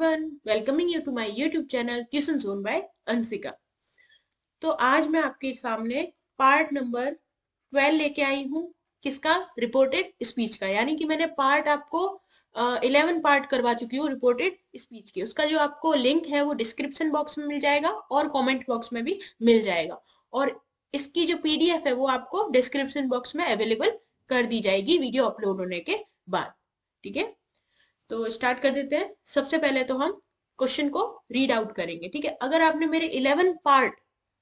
everyone, welcoming you to my YouTube channel Tuition Zone by Anshika. तो आज मैं आपके सामने पार्ट नंबर 12 लेके आई हूँ। किसका? रिपोर्टेड स्पीच का। यानी कि मैंने पार्ट आपको 11 पार्ट करवा चुकी हूँ रिपोर्टेड स्पीच की। उसका जो आपको लिंक है वो डिस्क्रिप्शन बॉक्स में मिल जाएगा और कमेंट बॉक्स में भी मिल जाएगा। और इसकी जो पीडीएफ है वो आपको डिस्क्रिप्शन बॉक्स में अवेलेबल कर दी जाएगी वीडियो अपलोड होने के बाद। ठीक है, तो स्टार्ट कर देते हैं। सबसे पहले तो हम क्वेश्चन को रीड आउट करेंगे। ठीक है, अगर आपने मेरे 11 पार्ट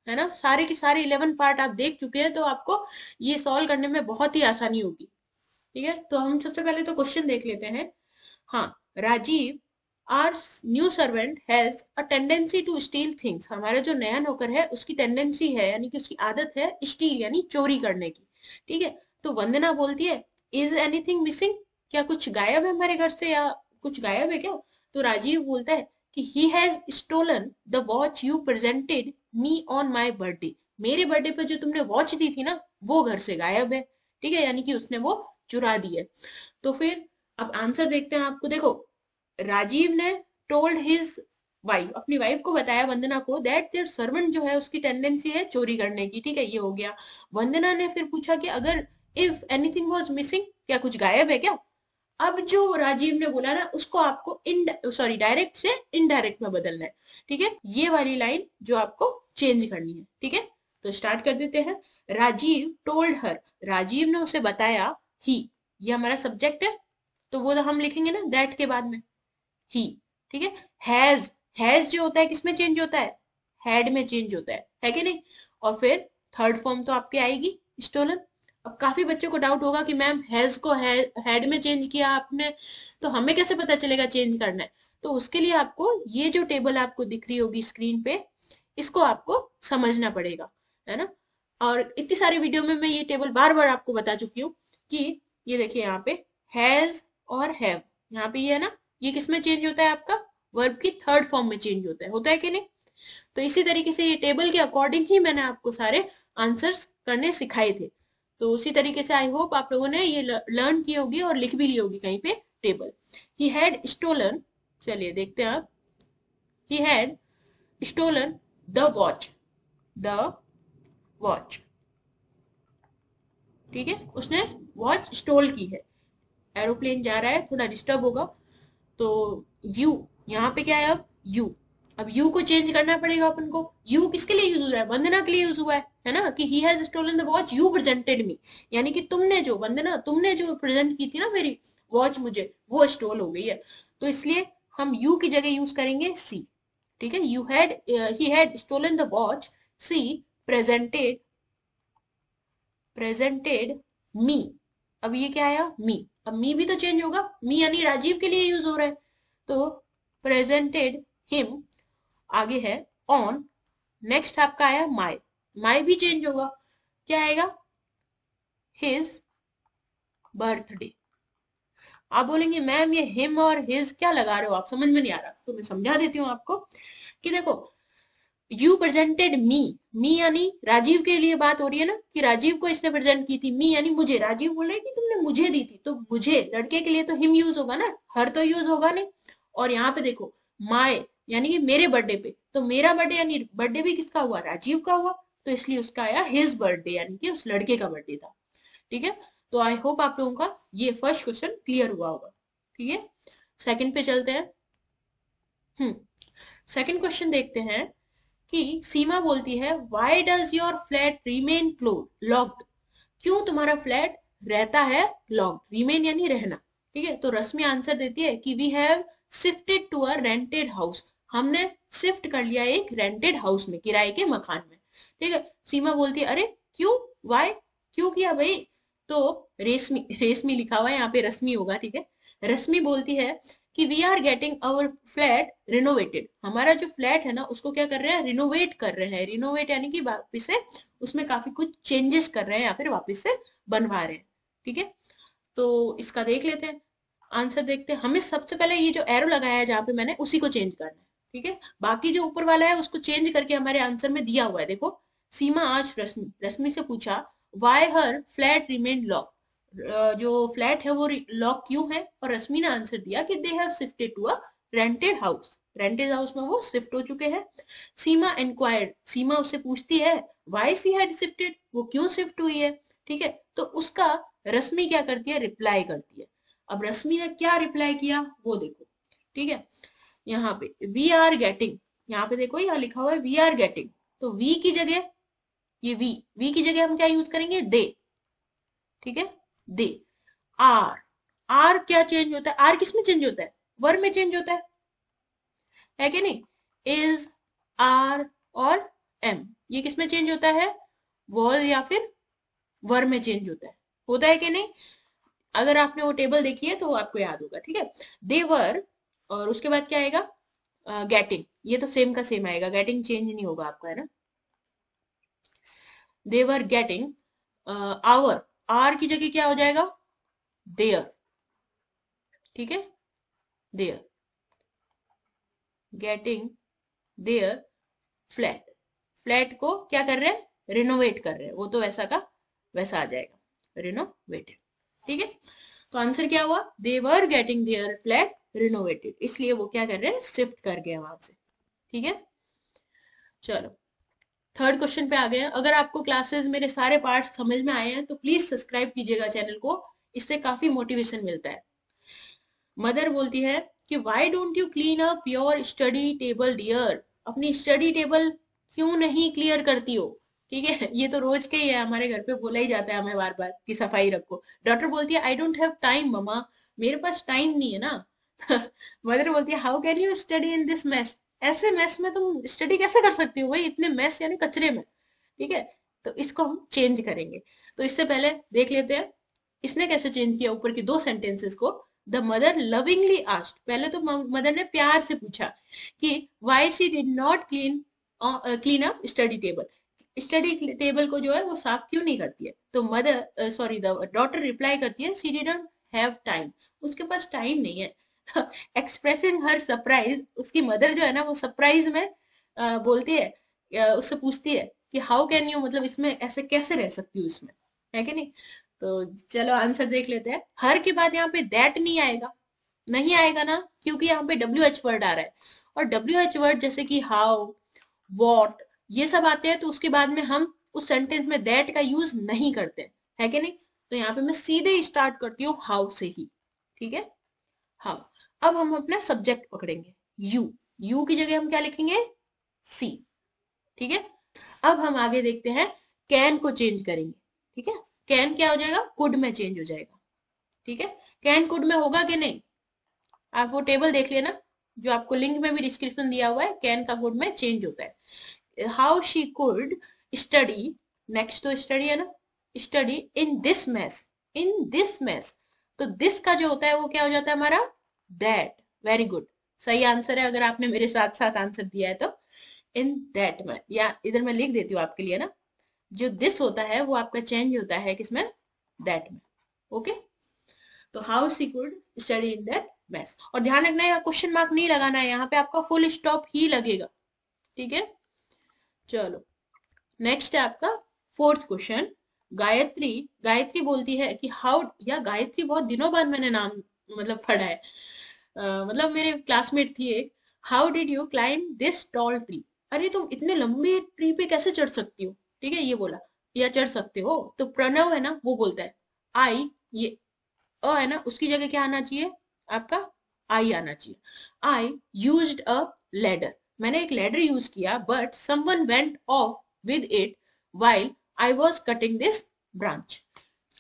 है ना, सारे के सारे 11 पार्ट आप देख चुके हैं तो आपको ये सॉल्व करने में बहुत ही आसानी होगी। ठीक है, तो हम सबसे पहले तो क्वेश्चन देख लेते हैं। हाँ, Rajiv are new servant has a tendency to steal things. हमारा जो नया नौकर है उसकी टेंडेंसी है, यानी कि उसकी आदत है स्टील यानी चोरी करने की। ठीक है, तो वंदना बोलती है इज एनीथिंग मिसिंग? क्या कुछ गायब है हमारे घर से, या कुछ गायब है क्या? तो राजीव बोलता है कि he has stolen the watch you presented me on my birthday. मेरे बर्थडे पर जो तुमने वॉच दी थी ना वो घर से गायब है। ठीक है, यानी कि उसने वो चुरा दी है। तो फिर अब आंसर देखते हैं। आपको देखो, राजीव ने टोल्ड हिज वाइफ, अपनी वाइफ को बताया वंदना को, दैट देयर सर्वेंट जो है उसकी टेंडेंसी है चोरी करने की। ठीक है, ये हो गया। वंदना ने फिर पूछा कि अगर इफ एनीथिंग वाज मिसिंग, क्या कुछ गायब है क्या? अब जो राजीव ने बोला ना उसको आपको डायरेक्ट से इनडायरेक्ट में बदलना है। ठीक है, ये वाली लाइन जो आपको चेंज करनी है। ठीक है, तो स्टार्ट कर देते हैं। राजीव टोल्ड हर, राजीव ने उसे बताया। ही, ये हमारा सब्जेक्ट है तो वो हम लिखेंगे ना दैट के बाद में ही। ठीक है, हैज जो होता है किसमें चेंज होता है? हैड में चेंज होता है कि नहीं? और फिर थर्ड फॉर्म तो आपके आएगी स्टोलन। अब काफी बच्चों को डाउट होगा कि मैम हैज को हैड में चेंज किया आपने, तो हमें कैसे पता चलेगा चेंज करना है? तो उसके लिए आपको ये जो टेबल आपको दिख रही होगी स्क्रीन पे, इसको आपको समझना पड़ेगा, है ना। और इतनी सारी वीडियो में मैं ये टेबल बार बार आपको बता चुकी हूँ कि ये देखिए यहाँ पे हैज और हैव, यहाँ पे ये है ना, ये किसमें चेंज होता है? आपका वर्ब की थर्ड फॉर्म में चेंज होता है कि नहीं? तो इसी तरीके से ये टेबल के अकॉर्डिंग ही मैंने आपको सारे आंसर्स करने सिखाए थे। तो उसी तरीके से आई होप आप लोगों ने ये लर्न की होगी और लिख भी ली होगी कहीं पे टेबल। ही हैड स्टोलन, चलिए देखते हैं आप। He had stolen the watch. ठीक है, उसने वॉच स्टोल की है। एरोप्लेन जा रहा है, थोड़ा डिस्टर्ब होगा। तो यू, यहाँ पे क्या है? अब यू को चेंज करना पड़ेगा अपन को। यू किसके लिए यूज हो रहा है? वंदना के लिए यूज हुआ है ना, कि he has stolen the watch you presented me, यानी कि तुमने जो वंदना तुमने जो प्रेजेंट की थी ना मेरी वॉच मुझे, वो स्टोल हो गई है। तो इसलिए हम यू की जगह यूज करेंगे सी। ठीक है, he had stolen the watch, she presented me. अब ये क्या आया? मी। अब मी भी तो चेंज होगा, मी यानी राजीव के लिए यूज हो रहा है, तो प्रेजेंटेड हिम। आगे है ऑन, नेक्स्ट आपका आया माई भी चेंज होगा। क्या आएगा? His birthday. आप बोलेंगे मैम ये हिम और हिज क्या लगा रहे हो आप, समझ में नहीं आ रहा। तो मैं समझा देती हूँ आपको कि देखो, यू प्रेजेंटेड मी यानी राजीव के लिए बात हो रही है ना, कि राजीव को इसने प्रेजेंट की थी। मी यानी मुझे, राजीव बोल रहे हैं कि तुमने मुझे दी थी, तो मुझे लड़के के लिए तो हिम यूज होगा ना, हर तो यूज होगा नहीं। और यहाँ पे देखो माय यानी कि मेरे बर्थडे पे, तो मेरा बर्थडे यानी बर्थडे भी किसका हुआ? राजीव का हुआ, तो इसलिए उसका आया हिज बर्थडे, यानी कि उस लड़के का बर्थडे था। ठीक है, तो आई होप आप लोगों का ये फर्स्ट क्वेश्चन क्लियर हुआ होगा। ठीक है, सेकंड पे चलते हैं। सेकंड क्वेश्चन देखते हैं कि सीमा बोलती है why does your flat remain locked? क्यों तुम्हारा फ्लैट रहता है लॉक्ड? रिमेन यानी रहना। ठीक है, तो रश्मि आंसर देती है कि we have shifted to a rented house. हमने शिफ्ट कर लिया एक रेंटेड हाउस में, किराए के मकान में। ठीक है, सीमा बोलती है अरे क्यों, वाई, क्यों किया भाई? तो रेशमी लिखा हुआ है, यहाँ पे रश्मि होगा। ठीक है, रश्मि बोलती है कि we are getting our flat renovated. हमारा जो फ्लैट है ना उसको क्या कर रहे हैं? रिनोवेट कर रहे हैं। रिनोवेट यानी कि वापस से उसमें काफी कुछ चेंजेस कर रहे हैं या फिर वापस से बनवा रहे हैं। ठीक है, तो इसका देख लेते हैं, आंसर देखते हैं। हमें सबसे पहले ये जो एरो लगाया है जहां पे मैंने, उसी को चेंज करना है। ठीक है, बाकी जो ऊपर वाला है उसको चेंज करके हमारे आंसर में दिया हुआ है। देखो, सीमा आज रश्मि से पूछा वाई हर फ्लैट रिमेन लॉक, जो फ्लैट है वो लॉक क्यों है? और रश्मि ने आंसर दिया कि they have shifted to a rented house, rented house में वो शिफ्ट हो चुके हैं। सीमा इंक्वायर्ड, सीमा उससे पूछती है वाई सी हैड शिफ्टेड, वो क्यों शिफ्ट हुई है। ठीक है, तो उसका रश्मि क्या करती है, रिप्लाई करती है। अब रश्मि ने क्या रिप्लाई किया वो देखो। ठीक है, यहाँ पे वी आर गेटिंग, यहाँ पे देखो यहाँ लिखा हुआ है वी आर गेटिंग, तो वी की जगह, ये वी की जगह हम क्या यूज करेंगे, दे। ठीक है, दे। आर, आर क्या चेंज होता है, आर किस में चेंज होता है, वर्ब में चेंज होता है कि नहीं। इज, आर और एम, ये किस में चेंज होता है, वॉज या फिर वर्ब में चेंज होता है कि नहीं। अगर आपने वो टेबल देखी है तो आपको याद होगा। ठीक है, दे वर, और उसके बाद क्या आएगा, गेटिंग, ये तो सेम का सेम आएगा, गेटिंग चेंज नहीं होगा आपका, है ना। They were getting our, are की जगह क्या हो जाएगा, देयर। ठीक है, their, getting their flat, flat को क्या कर रहे हैं, रिनोवेट कर रहे हैं, वो तो वैसा का वैसा आ जाएगा, रिनोवेटेड। ठीक है, तो आंसर क्या हुआ, they were getting their flat renovated, इसलिए वो क्या कर रहे हैं, शिफ्ट कर गए वहां से। ठीक है, चलो थर्ड क्वेश्चन पे आ गए हैं। अगर आपको क्लासेस मेरे सारे पार्ट्स समझ में आए हैं तो प्लीज सब्सक्राइब कीजिएगा चैनल को, इससे काफी मोटिवेशन मिलता है। मदर बोलती है कि why don't you clean up your study table dear, अपनी स्टडी टेबल क्यों नहीं क्लियर करती हो। ठीक है, ये तो रोज के ही है, हमारे घर पे बोला ही जाता है हमें बार बार कि सफाई रखो। डॉटर बोलती है I don't have time mama, मेरे पास टाइम नहीं है ना। मदर बोलती है how can you study in this mess, ऐसे मेस में तुम स्टडी कैसे कर सकती हो भाई, इतने मेस यानी कचरे में। ठीक है, तो इसको हम चेंज करेंगे। तो इससे पहले देख लेते हैं इसने कैसे चेंज किया ऊपर की दो सेंटेंसेस को। द मदर लविंगली आस्क्ड, पहले तो मदर ने प्यार से पूछा कि why she did not clean up study table, study table को जो है वो साफ क्यों नहीं करती है। तो mother sorry the daughter reply करती है शी डिडंट हैव टाइम, उसके पास टाइम नहीं है। एक्सप्रेसिंग हर सरप्राइज, उसकी मदर जो है ना वो सरप्राइज में बोलती है, उससे पूछती है कि हाउ कैन यू, मतलब इसमें ऐसे कैसे रह सकती हूँ इसमें, है कि नहीं। तो चलो आंसर देख लेते हैं। हर के बाद यहाँ पे दैट नहीं आएगा, नहीं आएगा ना, क्योंकि यहाँ पे डब्ल्यू एच वर्ड आ रहा है, और डब्ल्यू एच वर्ड जैसे कि हाउ, वॉट, ये सब आते हैं, तो उसके बाद में हम उस सेंटेंस में दैट का यूज नहीं करते, है कि नहीं। तो यहाँ पे मैं सीधे स्टार्ट करती हूँ हाउ से ही। ठीक है, हाउ। अब हम अपना सब्जेक्ट पकड़ेंगे, यू, यू की जगह हम क्या लिखेंगे, सी। ठीक है, अब हम आगे देखते हैं, कैन को चेंज करेंगे। ठीक है, कैन क्या हो जाएगा, कुड में चेंज हो जाएगा। ठीक है, कैन कुड में होगा कि नहीं, आप वो टेबल देख लेना, जो आपको लिंक में भी डिस्क्रिप्शन दिया हुआ है, कैन का कुड में चेंज होता है। How she could study, next तो स्टडी है ना, study in this mess, in this mess, तो दिस का जो होता है वो क्या हो जाता है हमारा, दैट। वेरी गुड, सही आंसर है अगर आपने मेरे साथ साथ आंसर दिया है तो। इन दैट में, या इधर मैं लिख देती हूँ आपके लिए ना, जो दिस होता है वो आपका चेंज होता है किसमें, दैट में। ओके, तो how she could study in that mess, और ध्यान रखना है यहाँ क्वेश्चन मार्क नहीं लगाना है, यहाँ पे आपका फुल स्टॉप ही लगेगा। ठीक है, चलो नेक्स्ट है आपका फोर्थ क्वेश्चन। गायत्री, गायत्री बोलती है कि हाउ, या गायत्री बहुत दिनों बाद मैंने नाम मतलब पढ़ा है, मतलब मेरे क्लासमेट थी एक। How did you climb this tall tree, अरे तुम इतने लंबे ट्री पे कैसे चढ़ सकती हो। ठीक है, ये बोला, या चढ़ सकते हो, तो प्रणव है ना वो बोलता है आई, ये है ना, उसकी जगह क्या आना चाहिए आपका, आई आना चाहिए। आई यूज्ड अ लैडर, मैंने एक लैडर यूज किया, but someone went of with it while I was cutting this branch,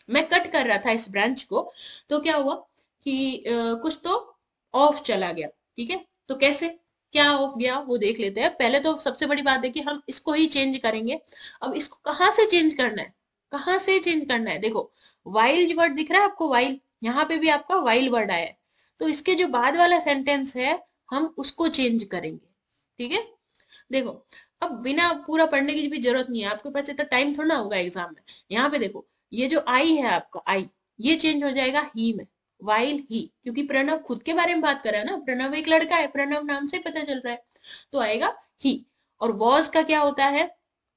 मैं कट कर रहा था इस ब्रांच को, तो क्या हुआ कि कुछ तो ऑफ चला गया। ठीक है, तो कैसे क्या ऑफ गया वो देख लेते हैं। पहले तो सबसे बड़ी बात है कि हम इसको ही चेंज करेंगे। अब इसको कहाँ से चेंज करना है, कहाँ से चेंज करना है, देखो वाइल वर्ड दिख रहा है आपको, वाइल, यहाँ पे भी आपका वाइल वर्ड आया है, तो इसके जो बाद वाला सेंटेंस है हम उसको चेंज करेंगे। ठीक है, देखो अब बिना पूरा पढ़ने की भी जरूरत नहीं है, आपके पास इतना टाइम थोड़ा ना होगा एग्जाम में। यहाँ पे देखो ये जो आई है आपका, आई, ये चेंज हो जाएगा ही में, वाइल ही, क्योंकि प्रणव खुद के बारे में बात कर रहा है ना, प्रणव एक लड़का है, प्रणव नाम से पता चल रहा है, तो आएगा ही। और वॉज का क्या होता है,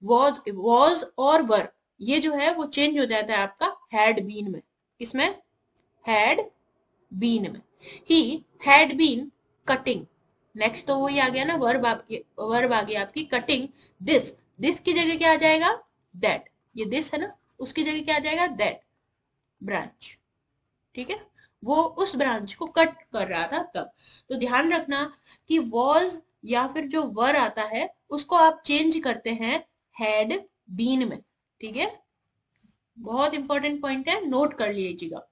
वॉज, वॉज और वर, ये जो है वो चेंज हो जाता है आपका हैड बीन में, किसमें, हैड बीन में। He had been cutting, next तो वही आ गया ना, वर्ब आ गया आपकी कटिंग दिस। दिस की जगह क्या आ जाएगा, दैट। ये दिस है ना, उसकी जगह क्या आ जाएगा, दैट ब्रांच। ठीक है, वो उस ब्रांच को कट कर रहा था तब। तो ध्यान रखना कि वॉज या फिर जो वर आता है उसको आप चेंज करते हैं हैड बीन में। ठीक है, बहुत इंपॉर्टेंट पॉइंट है, नोट कर लीजिएगा।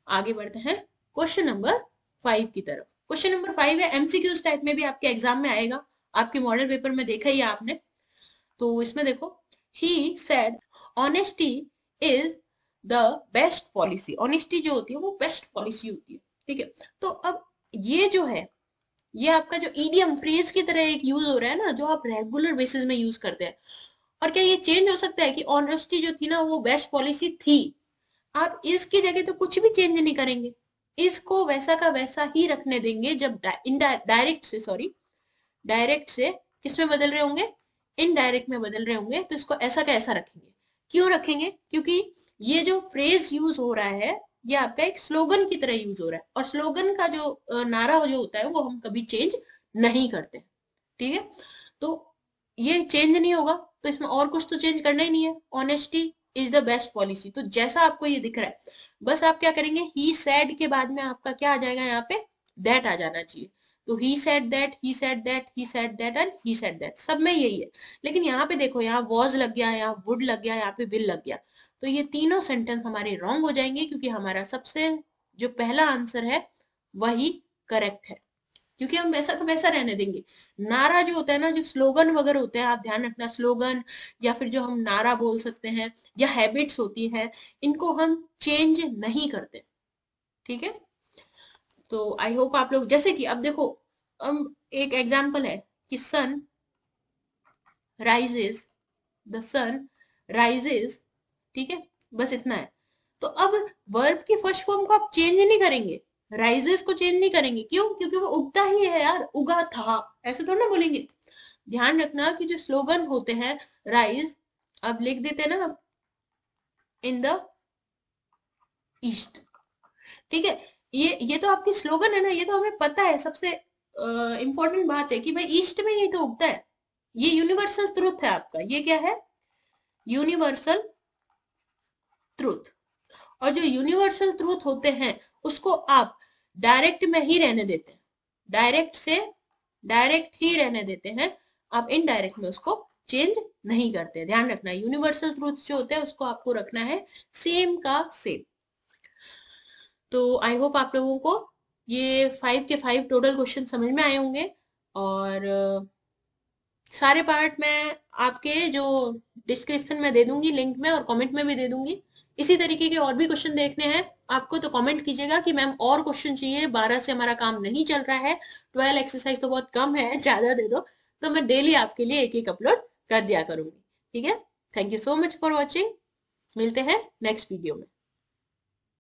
आगे बढ़ते हैं क्वेश्चन नंबर 5 की तरफ। क्वेश्चन नंबर 5 है, एमसीक्यूज टाइप में भी आपके एग्जाम में आएगा, आपके मॉडल पेपर में देखा ही है आपने। तो इसमें देखो, he said honesty is the best policy. Honesty जो होती है वो बेस्ट पॉलिसी होती है। ठीक है, तो अब ये जो है, ये आपका जो ईडियम फ्रेज की तरह एक यूज हो रहा है ना, जो आप रेगुलर बेसिस में यूज करते हैं। और क्या ये चेंज हो सकता है कि ऑनेस्टी जो थी ना वो बेस्ट पॉलिसी थी, आप इसकी जगह तो कुछ भी चेंज नहीं करेंगे, इसको वैसा का वैसा ही रखने देंगे। जब डायरेक्ट से, सॉरी, डायरेक्ट से किस में बदल रहे होंगे, इनडायरेक्ट में बदल रहे होंगे, तो इसको ऐसा का ऐसा रखेंगे। क्यों रखेंगे, क्योंकि ये जो फ्रेज यूज हो रहा है ये आपका एक स्लोगन की तरह यूज हो रहा है, और स्लोगन का जो नारा जो होता है वो हम कभी चेंज नहीं करते। ठीक है, तो ये चेंज नहीं होगा, तो इसमें और कुछ तो चेंज करना ही नहीं है। Honesty is the best policy, तो जैसा आपको ये दिख रहा है, बस आप क्या करेंगे, ही सैड के बाद में आपका क्या आ जाएगा, यहाँ पे दैट आ जाना चाहिए। तो he said that, he said that, he said that and he said that, सब में यही है। लेकिन यहाँ पे देखो, यहाँ वॉज लग गया, यहाँ वुड लग गया, यहाँ पे विल लग गया, तो ये तीनों सेंटेंस हमारे रॉन्ग हो जाएंगे, क्योंकि हमारा सबसे जो पहला आंसर है वही करेक्ट है, क्योंकि हम वैसा का वैसा रहने देंगे। नारा जो होता है ना, जो स्लोगन वगैरह होते हैं, आप ध्यान रखना, स्लोगन या फिर जो हम नारा बोल सकते हैं या हैबिट्स होती है, इनको हम चेंज नहीं करते। ठीक है, तो आई होप आप लोग, जैसे कि अब देखो, हम एक एग्जांपल है कि sun rises, the sun rises. ठीक है, बस इतना है। तो अब वर्ब की फर्स्ट फॉर्म को आप चेंज नहीं करेंगे, राइजेस को चेंज नहीं करेंगे। क्यों, क्योंकि वो उगता ही है यार, उगा था, ऐसे थोड़ा ना बोलेंगे। ध्यान रखना कि जो स्लोगन होते हैं, राइज, अब लिख देते हैं ना, इन द ईस्ट। ठीक है, ये तो आपकी स्लोगन है ना, ये तो हमें पता है। सबसे इंपॉर्टेंट बात है कि भाई ईस्ट में ही तो उगता है, ये यूनिवर्सल ट्रुथ है आपका। ये क्या है, यूनिवर्सल ट्रुथ। और जो यूनिवर्सल ट्रुथ होते हैं उसको आप डायरेक्ट में ही रहने देते हैं, डायरेक्ट से डायरेक्ट ही रहने देते हैं, आप इनडायरेक्ट में उसको चेंज नहीं करते। ध्यान रखना, यूनिवर्सल ट्रुथ जो होते हैं उसको आपको रखना है सेम का सेम। तो आई होप आप लोगों को ये 5 के 5 टोटल क्वेश्चन समझ में आए होंगे। और सारे पार्ट मैं आपके जो डिस्क्रिप्शन में दे दूंगी लिंक में, और कमेंट में भी दे दूंगी। इसी तरीके के और भी क्वेश्चन देखने हैं आपको तो कमेंट कीजिएगा कि मैम और क्वेश्चन चाहिए, 12 से हमारा काम नहीं चल रहा है, 12 एक्सरसाइज तो बहुत कम है, ज्यादा दे दो, तो मैं डेली आपके लिए एक एक अपलोड कर दिया करूंगी। ठीक है, thank you so much for watching, मिलते हैं नेक्स्ट वीडियो में।